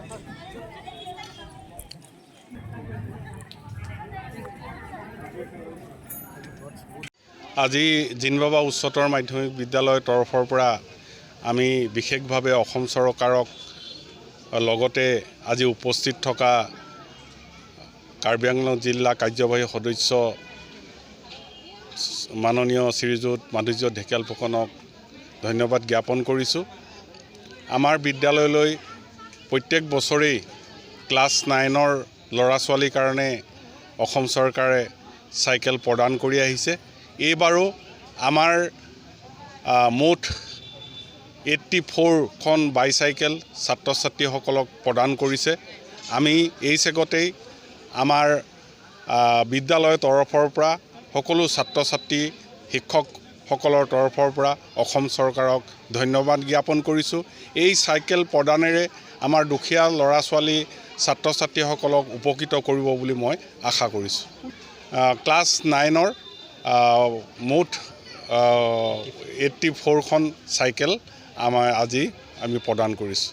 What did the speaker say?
আজি জিনবাবা উচ্চতৰ মাধ্যমিক বিদ্যালয়ৰ তৰফৰ পৰা আমি বিশেষভাৱে অসম চৰকাৰক লগতে আজি উপস্থিত থকা কাৰ্বি আংলং জিলা কাৰ্যবাহী সদস্য মাননীয় শ্ৰীযুত মাধুৰ্য ঢেকিয়াল ফুকনক ধন্যবাদ জ্ঞাপন কৰিছোঁ। আমাৰ বিদ্যালয়লৈ প্ৰত্যেক বছৰেই ক্লাছ 9ৰ ল'ৰা ছোৱালীৰ কাৰণে অসম চৰকাৰে চাইকেল প্ৰদান কৰি আহিছে। এইবাৰো আমাৰ মুঠ 84খন বাইচাইকেল ছাত্ৰ ছাত্ৰীসকলক প্ৰদান কৰিছে। আমি এই চেগতেই আমাৰ বিদ্যালয়ৰ তৰফৰ পৰা সকলো ছাত্ৰ ছাত্ৰী শিক্ষকসকলৰ তৰফৰ পৰা অসম চৰকাৰক ধন্যবাদ জ্ঞাপন কৰিছোঁ। এই চাইকেল প্ৰদানেৰে আমাৰ দুখীয়া ল'ৰা ছোৱালী ছাত্ৰ ছাত্ৰীসকলক উপকৃত কৰিব বুলি মই আশা কৰিছোঁ। ক্লাছ 9ৰ মুঠ 84খন চাইকেল আজি আমি প্ৰদান কৰিছোঁ।